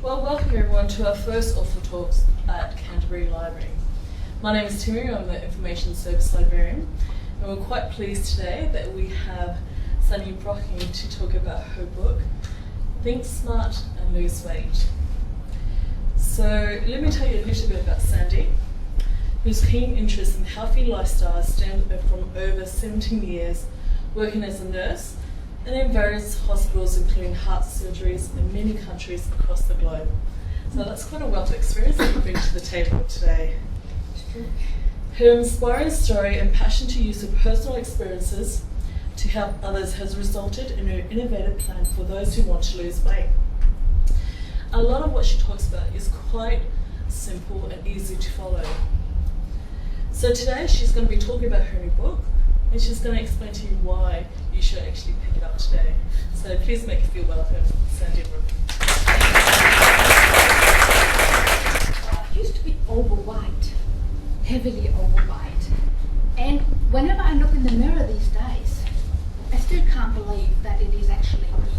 Well, welcome everyone to our first Author Talks at Canterbury Library. My name is Timmy, I'm the Information Service Librarian, and we're quite pleased today that we have Sandy Bröcking to talk about her book, Think Smart and Lose Weight. So let me tell you a little bit about Sandy, whose keen interest in healthy lifestyles stems from over 17 years working as a nurse and in various hospitals, including heart surgeries in many countries across the globe. So that's quite a wealth of experience that you bring to the table today. Her inspiring story and passion to use her personal experiences to help others has resulted in her innovative plan for those who want to lose weight. A lot of what she talks about is quite simple and easy to follow. So today she's going to be talking about her new book, and she's going to explain to you why you should actually pick it up today. So please make her feel welcome, Sandy Bröcking. I used to be overweight, heavily overweight. And whenever I look in the mirror these days, I still can't believe that it is actually me.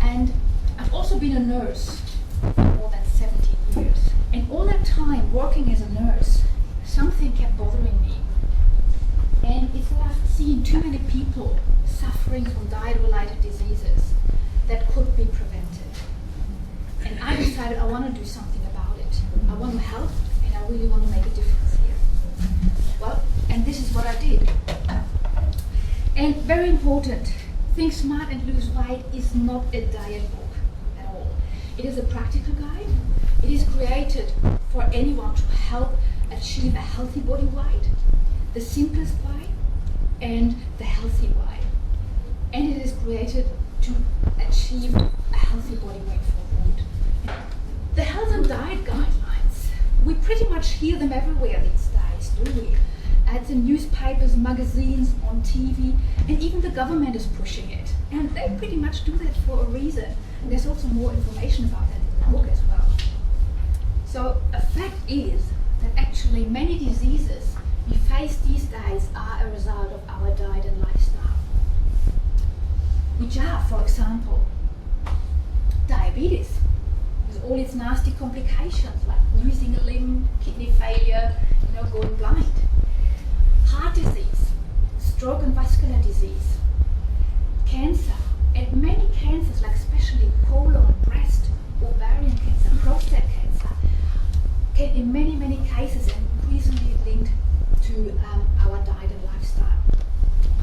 And I've also been a nurse for more than 17 years. And all that time working as a nurse, something kept bothering me. And it's like I've seen too many people suffering from diet-related diseases that could be prevented. And I decided I want to do something about it. I want to help, and I really want to make a difference here. Well, and this is what I did. And very important, Think Smart and Lose Weight is not a diet book at all. It is a practical guide. It is created for anyone to help achieve a healthy body weight, the simplest way and the healthy way. And it is created to achieve a healthy body weight forward. The health and diet guidelines, we pretty much hear them everywhere these days, do we? Ads in newspapers, magazines, on TV, and even the government is pushing it. And they pretty much do that for a reason. There's also more information about that in the book as well. So a fact is that actually many diseases we face these days are a result of our diet and lifestyle, which are, for example, diabetes, with all its nasty complications like losing a limb, kidney failure, going blind, heart disease, stroke and vascular disease, cancer, and many cancers like especially colon, breast, ovarian cancer, prostate cancer, can in many cases and increasingly linked to our diet and lifestyle.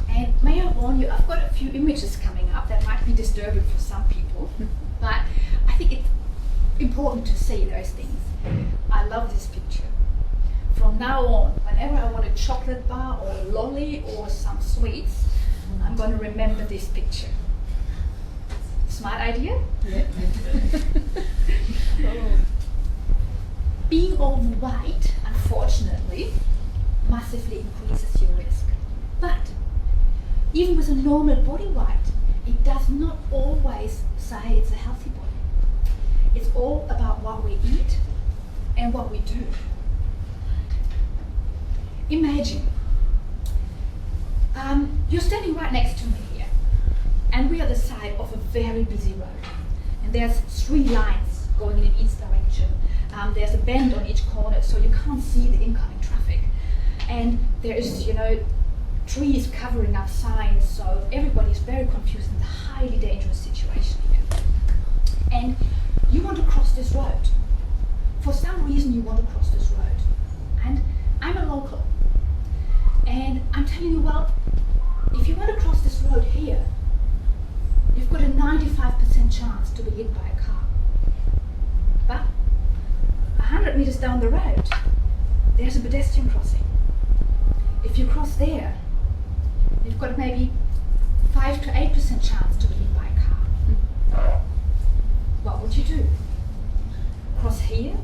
And may I warn you, I've got a few images coming up that might be disturbing for some people, but I think it's important to see those things. I love this picture. From now on, whenever I want a chocolate bar or a lolly or some sweets, I'm going to remember this picture. Smart idea? Yeah. Being overweight, unfortunately, massively increases your risk. But even with a normal body weight, it does not always say it's a healthy body. It's all about what we eat and what we do. Imagine you're standing right next to me here, and we are the side of a very busy road. And there's 3 lines going in each direction. There's a bend on each corner, so you can't see the incoming traffic. And there is, trees covering up signs, so everybody is very confused in a highly dangerous situation here. And you want to cross this road. For some reason you want to cross this road. And I'm a local. And I'm telling you, well, if you want to cross this road here, you've got a 95% chance to be hit by a car. But 100 meters down the road, there's a pedestrian crossing. If you cross there, you've got maybe 5 to 8% chance to be hit by a car. What would you do? Cross here,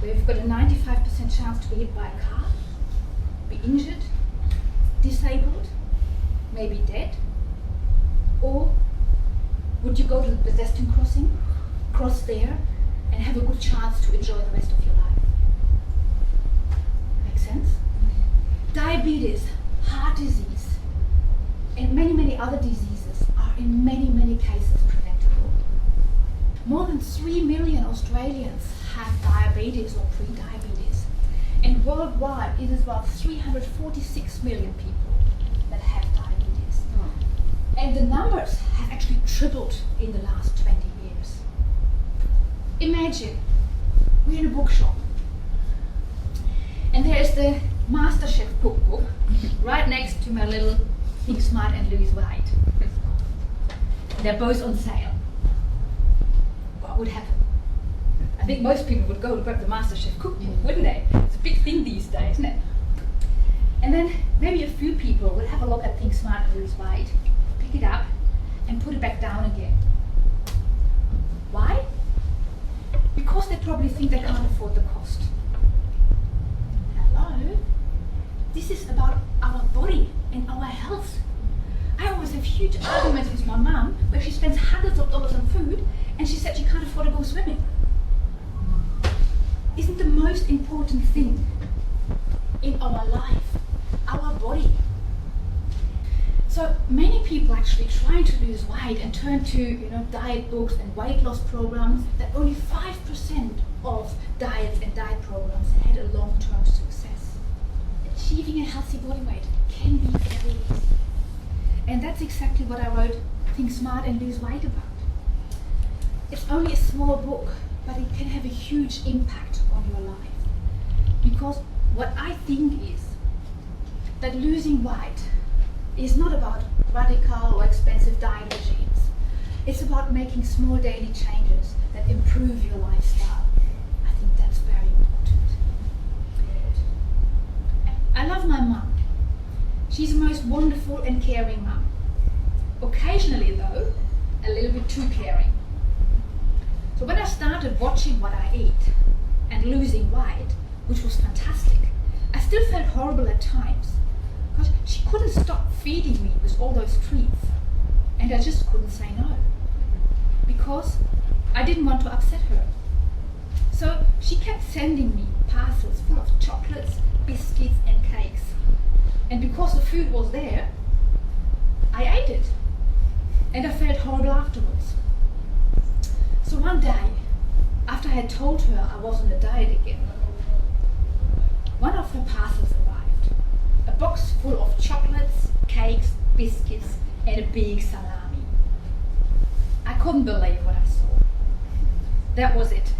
where you've got a 95% chance to be hit by a car, be injured, disabled, maybe dead? Or would you go to the pedestrian crossing, cross there, and have a good chance to enjoy the rest of your life? Make sense? Diabetes, heart disease, and many other diseases are in many cases preventable. more than 3 million Australians have diabetes or pre-diabetes. And worldwide, it is about 346 million people that have diabetes. And the numbers have actually tripled in the last 20 years. Imagine, we're in a bookshop, and there's the MasterChef cookbook right next to my little Think Smart and Lose Weight. They're both on sale. What would happen? I think most people would go to grab the MasterChef cookbook, wouldn't they? It's a big thing these days, isn't it? And then maybe a few people will have a look at Think Smart and Lose Weight, pick it up, and put it back down again. Why? Because they probably think they can't afford the cost. Hello? This is about our body and our health. I always have huge arguments with my mum where she spends hundreds of dollars on food and she said she can't afford to go swimming. Isn't the most important thing in our life our body? So many people actually trying to lose weight and turn to diet books and weight loss programs, that only 5% of diets and diet programs had a long-term success. Achieving a healthy body weight can be very easy. And that's exactly what I wrote Think Smart and Lose Weight about. It's only a small book, but it can have a huge impact on your life. Because what I think is that losing weight is not about radical or expensive diet regimes. It's about making small daily changes that improve your lifestyle. I think that's very important. I love my mum. She's the most wonderful and caring mum. Occasionally though, a little bit too caring. So when I started watching what I eat and losing weight, which was fantastic, I still felt horrible at times. Because she couldn't stop feeding me with all those treats. And I just couldn't say no. Because I didn't want to upset her. So she kept sending me parcels full of chocolates, biscuits and cakes. And because the food was there, I ate it. And I felt horrible afterwards. So one day, after I had told her I was on a diet again, one of her parcels arrived. A box full of chocolates, cakes, biscuits, and a big salami. I couldn't believe what I saw. That was it.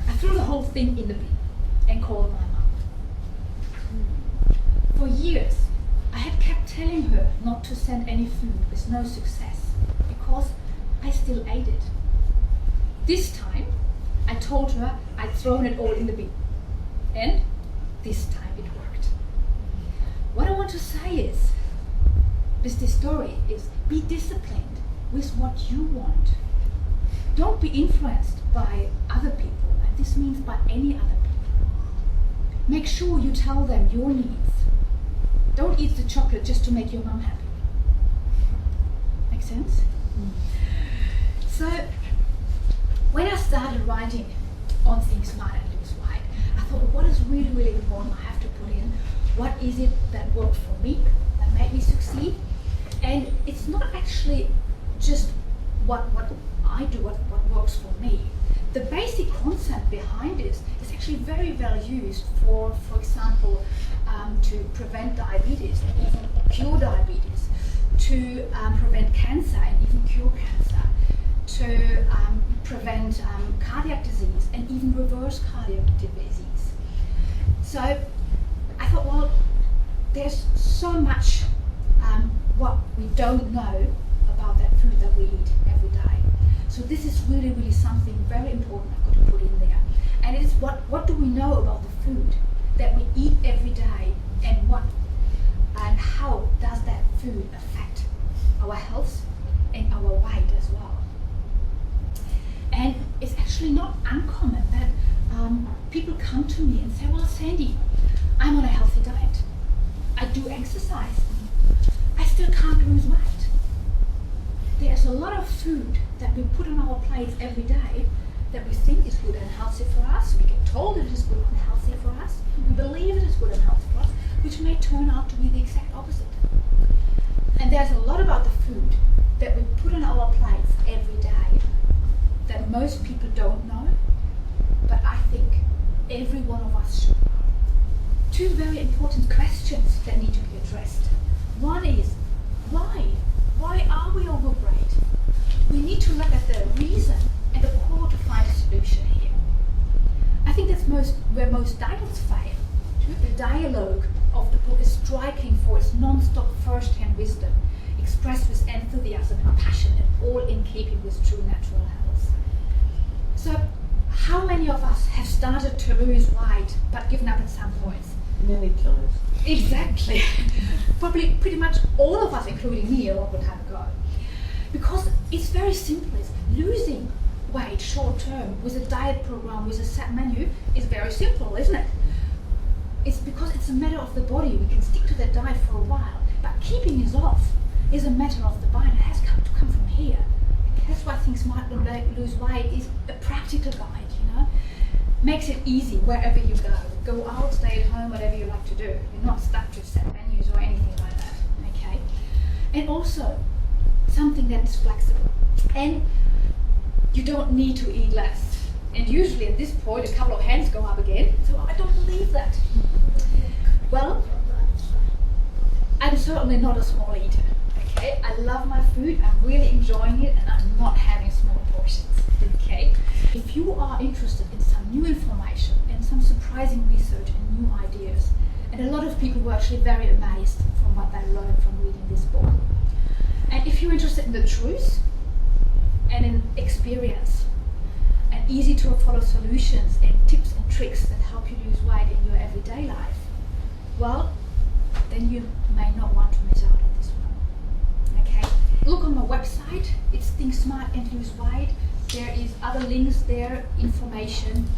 I threw the whole thing in the bin and called my mum. For years, I had kept telling her not to send any food with no success because I still ate it. This time, I told her I'd thrown it all in the bin. And this time it worked. What I want to say is, with this story, is be disciplined with what you want. Don't be influenced by other people, and this means by any other people. Make sure you tell them your needs. Don't eat the chocolate just to make your mum happy. Make sense? So, when I started writing on Think Smart and Lose Weight, I thought, what is really, really important I have to put in? What is it that worked for me, that made me succeed? And it's not actually just what I do, what works for me. The basic concept behind this is actually very well used for example, to prevent diabetes and even cure diabetes, to prevent cancer and even cure cancer, to prevent cardiac disease and even reverse cardiac disease. So I thought, well, there's so much what we don't know about that food that we eat every day. So this is really, really something very important I've got to put in there. And it's what do we know about the food that we eat every day, and how does that food affect our health and our weight as well? And it's actually not uncommon that people come to me and say, well, Sandy, I'm on a healthy diet. I do exercise. I still can't lose weight. There's a lot of food that we put on our plates every day that we think is good and healthy for us. We get told it is good and healthy for us. We believe it is good and healthy for us, which may turn out to be the exact opposite. And there's a lot about the food that we put on our plates every day that most people don't know, but I think every one of us should know. Two very important questions that need to be addressed. One is, why? Why are we overweight? We need to look at the reason and the core to find a solution here. I think that's where most diets fail. The dialogue of the book is striking for its non-stop first-hand wisdom, expressed with enthusiasm and passion, and all in keeping with true natural health. So, how many of us have started to lose weight but given up at some point? Many times. Exactly. Probably pretty much all of us, including me, a long time ago. Because it's very simple. It's losing weight short term with a diet program, with a set menu, is very simple, isn't it? It's because it's a matter of the body. We can stick to that diet for a while, but keeping it off is a matter of the mind. It has to come from here. That's why I think Smart Lose Weight is a practical guide, you know. Makes it easy wherever you go. Go out, stay at home, whatever you like to do. You're not stuck to set menus or anything like that, okay? And also, something that's flexible. And you don't need to eat less. And usually at this point, a couple of hands go up again. So I don't believe that. Well, I'm certainly not a small eater, okay? I love my food, I'm really enjoying it, and I'm not having small portions, okay? If you are interested in some new information and some surprising research and new ideas, and a lot of people were actually very amazed from what they learned from reading this book. And if you're interested in the truth and in experience and easy to follow solutions and tips and tricks that help you lose weight in your everyday life, well, then you may not want to miss out on this one. Okay? Look on my website, it's Think Smart and Lose Weight. There is other links there, information.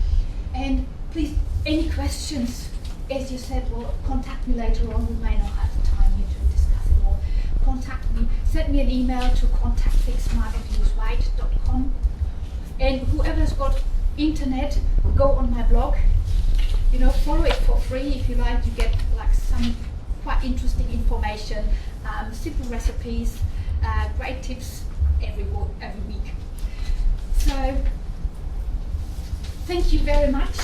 And please, any questions, as you said, well, contact me later on. We may not have the time here to discuss it all. Contact me, send me an email to contact@thinksmartandloseweight.com. And whoever's got internet, go on my blog. You know, follow it for free if you like. You get like some quite interesting information, simple recipes, great tips every week. So, thank you very much.